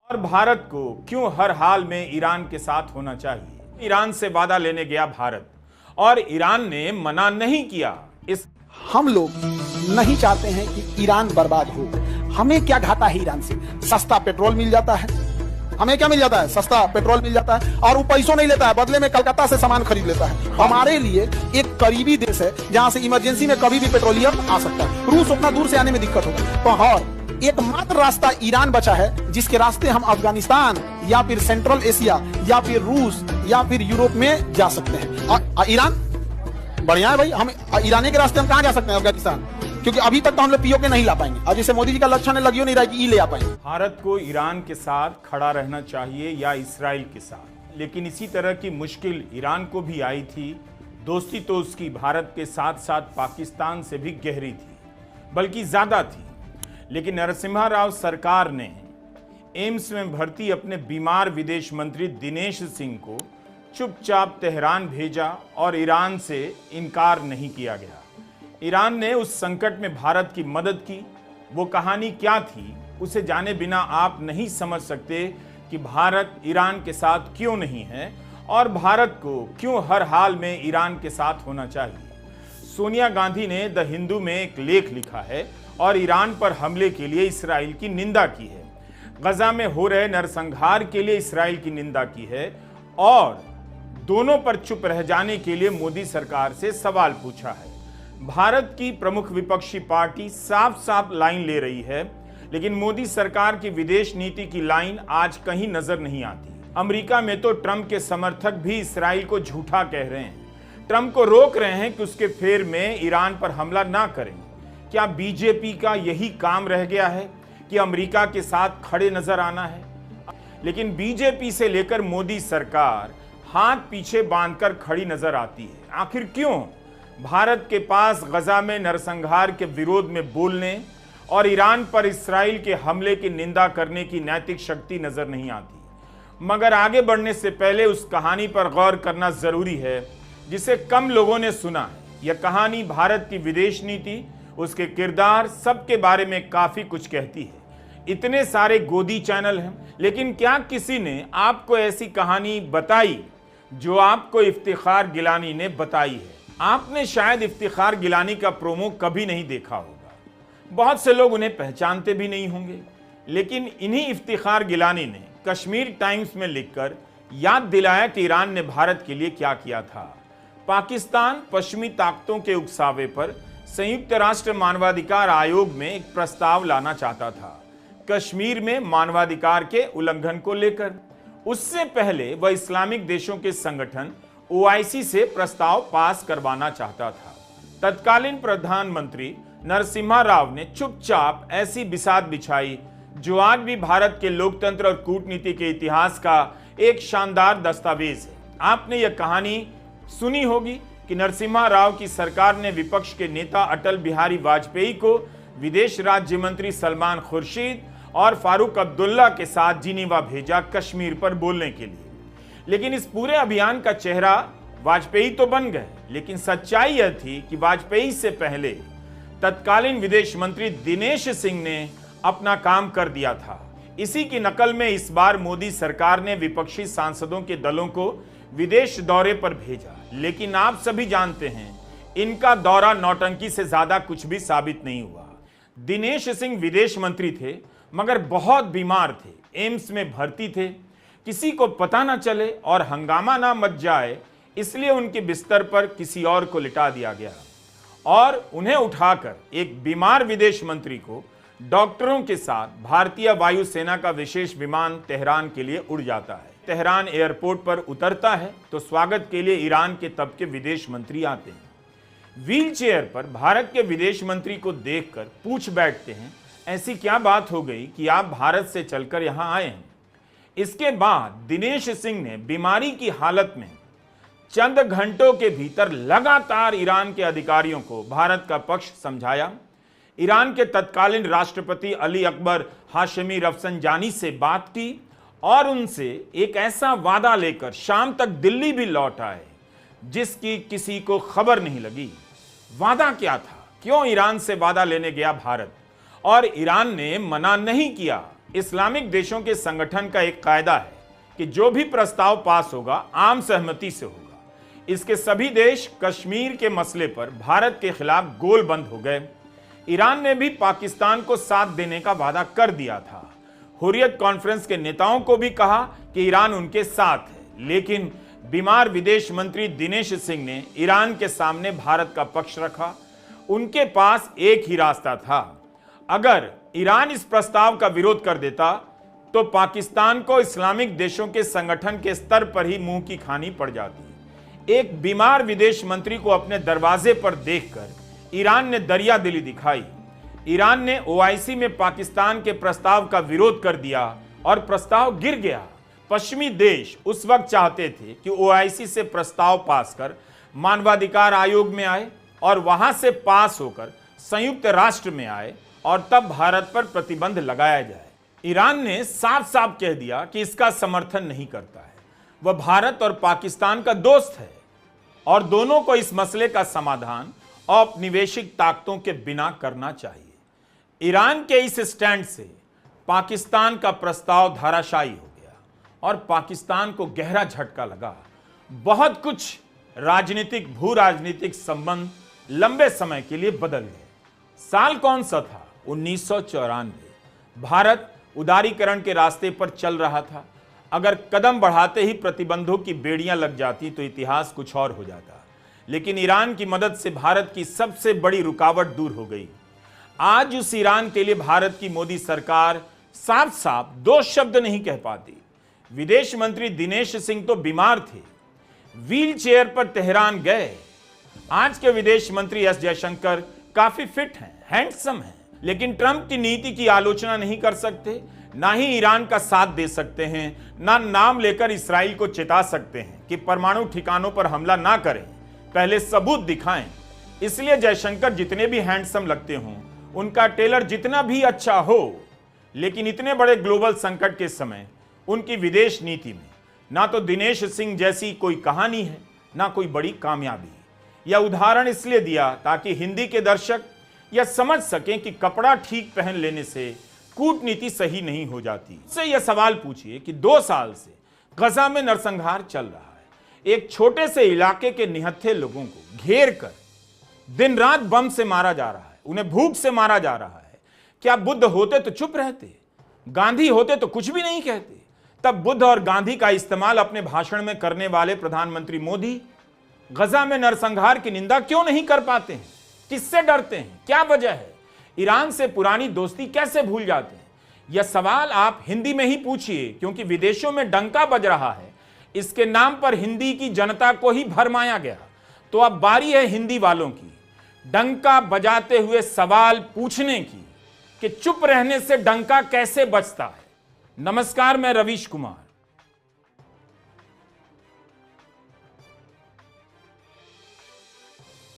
और भारत को क्यों हर हाल में ईरान के साथ होना चाहिए। ईरान से वादा लेने गया भारत और ईरान ने मना नहीं किया। हम लोग नहीं चाहते हैं कि ईरान बर्बाद हो। हमें क्या घाटा है ईरान से? सस्ता पेट्रोल मिल जाता है। हमें क्या मिल जाता है? सस्ता पेट्रोल मिल जाता है और वो पैसों नहीं लेता है, बदले में कलकत्ता से सामान खरीद लेता है। हमारे लिए एक करीबी देश है जहां से इमरजेंसी में कभी भी पेट्रोलियम आ सकता है। रूस उतना दूर से आने में दिक्कत होगा। तो और एकमात्र रास्ता ईरान बचा है जिसके रास्ते हम अफगानिस्तान या फिर सेंट्रल एशिया या फिर रूस या फिर यूरोप में जा सकते हैं। ईरान बढ़िया है भाई, हम ईरानी के रास्ते हम कहाँ जा सकते हैं? अफगानिस्तान, क्योंकि अभी तक तो हम लोग पीओके नहीं ला पाएंगे। अब जैसे मोदी जी का लक्षण है, लगियो नहीं रहा कि ई ले आ पाएंगे। भारत को ईरान के साथ खड़ा रहना चाहिए या इस्राइल के साथ, लेकिन इसी तरह की मुश्किल ईरान को भी आई थी। दोस्ती तो उसकी भारत के साथ साथ पाकिस्तान से भी गहरी थी, बल्कि ज्यादा थी। लेकिन नरसिम्हा राव सरकार ने एम्स में भर्ती अपने बीमार विदेश मंत्री दिनेश सिंह को चुपचाप तेहरान भेजा और ईरान से इनकार नहीं किया गया। ईरान ने उस संकट में भारत की मदद की। वो कहानी क्या थी, उसे जाने बिना आप नहीं समझ सकते कि भारत ईरान के साथ क्यों नहीं है और भारत को क्यों हर हाल में ईरान के साथ होना चाहिए। सोनिया गांधी ने द हिंदू में एक लेख लिखा है और ईरान पर हमले के लिए इस्राइल की निंदा की है। गजा में हो रहे नरसंहार के लिए इस्राइल की निंदा की है और दोनों पर चुप रह जाने के लिए मोदी सरकार से सवाल पूछा है। भारत की प्रमुख विपक्षी पार्टी साफ साफ लाइन ले रही है, लेकिन मोदी सरकार की विदेश नीति की लाइन आज कहीं नजर नहीं आती। अमेरिका में तो ट्रंप के समर्थक भी इस्राइल को झूठा कह रहे हैं, ट्रंप को रोक रहे हैं कि उसके फेर में ईरान पर हमला ना करें। क्या बीजेपी का यही काम रह गया है कि अमेरिका के साथ खड़े नजर आना है? लेकिन बीजेपी से लेकर मोदी सरकार हाथ पीछे बांधकर खड़ी नजर आती है। आखिर क्यों? भारत के पास गजा में नरसंहार के विरोध में बोलने और ईरान पर इस्राइल के हमले की निंदा करने की नैतिक शक्ति नजर नहीं आती। मगर आगे बढ़ने से पहले उस कहानी पर गौर करना जरूरी है जिसे कम लोगों ने सुना है। यह कहानी भारत की विदेश नीति, उसके किरदार, सबके बारे में काफी कुछ कहती है। इतने सारे गोदी चैनल हैं, लेकिन क्या किसी ने आपको ऐसी कहानी बताई जो आपको इफ्तिखार गिलानी ने बताई है? आपने शायद इफ्तिखार गिलानी का प्रोमो कभी नहीं देखा होगा, बहुत से लोग उन्हें पहचानते भी नहीं होंगे। लेकिन इन्हीं इफ्तिखार गिलानी ने कश्मीर टाइम्स में लिखकर याद दिलाया कि ईरान ने भारत के लिए क्या किया था। पाकिस्तान पश्चिमी ताकतों के उकसावे पर संयुक्त राष्ट्र मानवाधिकार आयोग में एक प्रस्ताव लाना चाहता था, कश्मीर में मानवाधिकार के उल्लंघन को लेकर। उससे पहले वह इस्लामिक देशों के संगठन ओआईसी से प्रस्ताव पास करवाना चाहता था। तत्कालीन प्रधानमंत्री नरसिम्हा राव ने चुपचाप ऐसी बिसात बिछाई जो आज भी भारत के लोकतंत्र और कूटनीति के इतिहास का एक शानदार दस्तावेज है। आपने यह कहानी सुनी होगी कि नरसिम्हा राव की सरकार ने विपक्ष के नेता अटल बिहारी वाजपेयी को विदेश राज्य मंत्री सलमान खुर्शीद और फारूक अब्दुल्ला के साथ जिनीवा भेजा कश्मीर पर बोलने के लिए। लेकिन इस पूरे अभियान का चेहरा वाजपेयी तो बन गए, लेकिन सच्चाई यह थी कि वाजपेयी से पहले तत्कालीन विदेश मंत्री दिनेश सिंह ने अपना काम कर दिया था। इसी की नकल में इस बार मोदी सरकार ने विपक्षी सांसदों के दलों को विदेश दौरे पर भेजा। लेकिन आप सभी जानते हैं, इनका दौरा नौटंकी से ज्यादा कुछ भी साबित नहीं हुआ। दिनेश सिंह विदेश मंत्री थे, मगर बहुत बीमार थे, एम्स में भर्ती थे। किसी को पता ना चले और हंगामा ना मच जाए, इसलिए उनके बिस्तर पर किसी और को लिटा दिया गया और उन्हें उठाकर एक बीमार विदेश मंत्री को डॉक्टरों के साथ भारतीय वायुसेना का विशेष विमान तेहरान के लिए उड़ जाता है। तेहरान एयरपोर्ट पर उतरता है तो स्वागत के लिए ईरान के तब के विदेश मंत्री आते हैं। व्हील चेयर पर भारत के विदेश मंत्री को देखकर पूछ बैठते हैं, ऐसी क्या बात हो गई कि आप भारत से चलकर यहां आए हैं? इसके बाद दिनेश सिंह ने बीमारी की हालत में चंद घंटों के भीतर लगातार ईरान के अधिकारियों को भारत का पक्ष समझाया। ईरान के तत्कालीन राष्ट्रपति अली अकबर हाशमी रफसंजानी से बात की और उनसे एक ऐसा वादा लेकर शाम तक दिल्ली भी लौट आए जिसकी किसी को खबर नहीं लगी। वादा क्या था? क्यों ईरान से वादा लेने गया भारत और ईरान ने मना नहीं किया? इस्लामिक देशों के संगठन का एक कायदा है कि जो भी प्रस्ताव पास होगा आम सहमति से होगा। इसके सभी देश कश्मीर के मसले पर भारत के खिलाफ गोलबंद हो गए। ईरान ने भी पाकिस्तान को साथ देने का वादा कर दिया था। हुर्रियत कॉन्फ्रेंस के नेताओं को भी कहा कि ईरान उनके साथ है, लेकिन बीमार विदेश मंत्री दिनेश सिंह ने ईरान के सामने भारत का पक्ष रखा। उनके पास एक ही रास्ता था, अगर ईरान इस प्रस्ताव का विरोध कर देता तो पाकिस्तान को इस्लामिक देशों के संगठन के स्तर पर ही मुंह की खानी पड़ जाती। एक बीमार विदेश मंत्री को अपने दरवाजे पर देखकर ईरान ने दरियादिली दिखाई। ईरान ने ओआईसी में पाकिस्तान के प्रस्ताव का विरोध कर दिया और प्रस्ताव गिर गया। पश्चिमी देश उस वक्त चाहते थे कि ओआईसी से प्रस्ताव पास कर मानवाधिकार आयोग में आए और वहां से पास होकर संयुक्त राष्ट्र में आए और तब भारत पर प्रतिबंध लगाया जाए। ईरान ने साफ साफ कह दिया कि इसका समर्थन नहीं करता है। वह भारत और पाकिस्तान का दोस्त है और दोनों को इस मसले का समाधान औपनिवेशिक ताकतों के बिना करना चाहिए। ईरान के इस स्टैंड से पाकिस्तान का प्रस्ताव धराशायी हो गया और पाकिस्तान को गहरा झटका लगा। बहुत कुछ राजनीतिक भू राजनीतिक संबंध लंबे समय के लिए बदल गए। साल कौन सा था? 1994। भारत उदारीकरण के रास्ते पर चल रहा था। अगर कदम बढ़ाते ही प्रतिबंधों की बेड़ियां लग जाती तो इतिहास कुछ और हो जाता, लेकिन ईरान की मदद से भारत की सबसे बड़ी रुकावट दूर हो गई। आज उस ईरान के लिए भारत की मोदी सरकार साफ साफ दो शब्द नहीं कह पाती। विदेश मंत्री दिनेश सिंह तो बीमार थे, व्हील चेयर पर तेहरान गए। आज के विदेश मंत्री एस जयशंकर काफी फिट हैं, हैंडसम हैं, लेकिन ट्रंप की नीति की आलोचना नहीं कर सकते, ना ही ईरान का साथ दे सकते हैं, ना नाम लेकर इस्राइल को चेता सकते हैं कि परमाणु ठिकानों पर हमला ना करें, पहले सबूत दिखाएं। इसलिए जयशंकर जितने भी हैंडसम लगते हों, उनका टेलर जितना भी अच्छा हो, लेकिन इतने बड़े ग्लोबल संकट के समय उनकी विदेश नीति में ना तो दिनेश सिंह जैसी कोई कहानी है, ना कोई बड़ी कामयाबी। यह उदाहरण इसलिए दिया ताकि हिंदी के दर्शक यह समझ सकें कि कपड़ा ठीक पहन लेने से कूटनीति सही नहीं हो जाती। इससे यह सवाल पूछिए कि 2 साल से गजा में नरसंहार चल रहा है। एक छोटे से इलाके के निहत्थे लोगों को घेर कर दिन रात बम से मारा जा रहा है, उन्हें भूख से मारा जा रहा है। क्या बुद्ध होते तो चुप रहते? गांधी होते तो कुछ भी नहीं कहते? तब बुद्ध और गांधी का इस्तेमाल अपने भाषण में करने वाले प्रधानमंत्री मोदी गजा में नरसंहार की निंदा क्यों नहीं कर पाते हैं? किससे डरते हैं? क्या वजह है? ईरान से पुरानी दोस्ती कैसे भूल जाते हैं? यह सवाल आप हिंदी में ही पूछिए, क्योंकि विदेशों में डंका बज रहा है। इसके नाम पर हिंदी की जनता को ही भरमाया गया। तो अब बारी है हिंदी वालों की डंका बजाते हुए सवाल पूछने की कि चुप रहने से डंका कैसे बजता है। नमस्कार, मैं रवीश कुमार।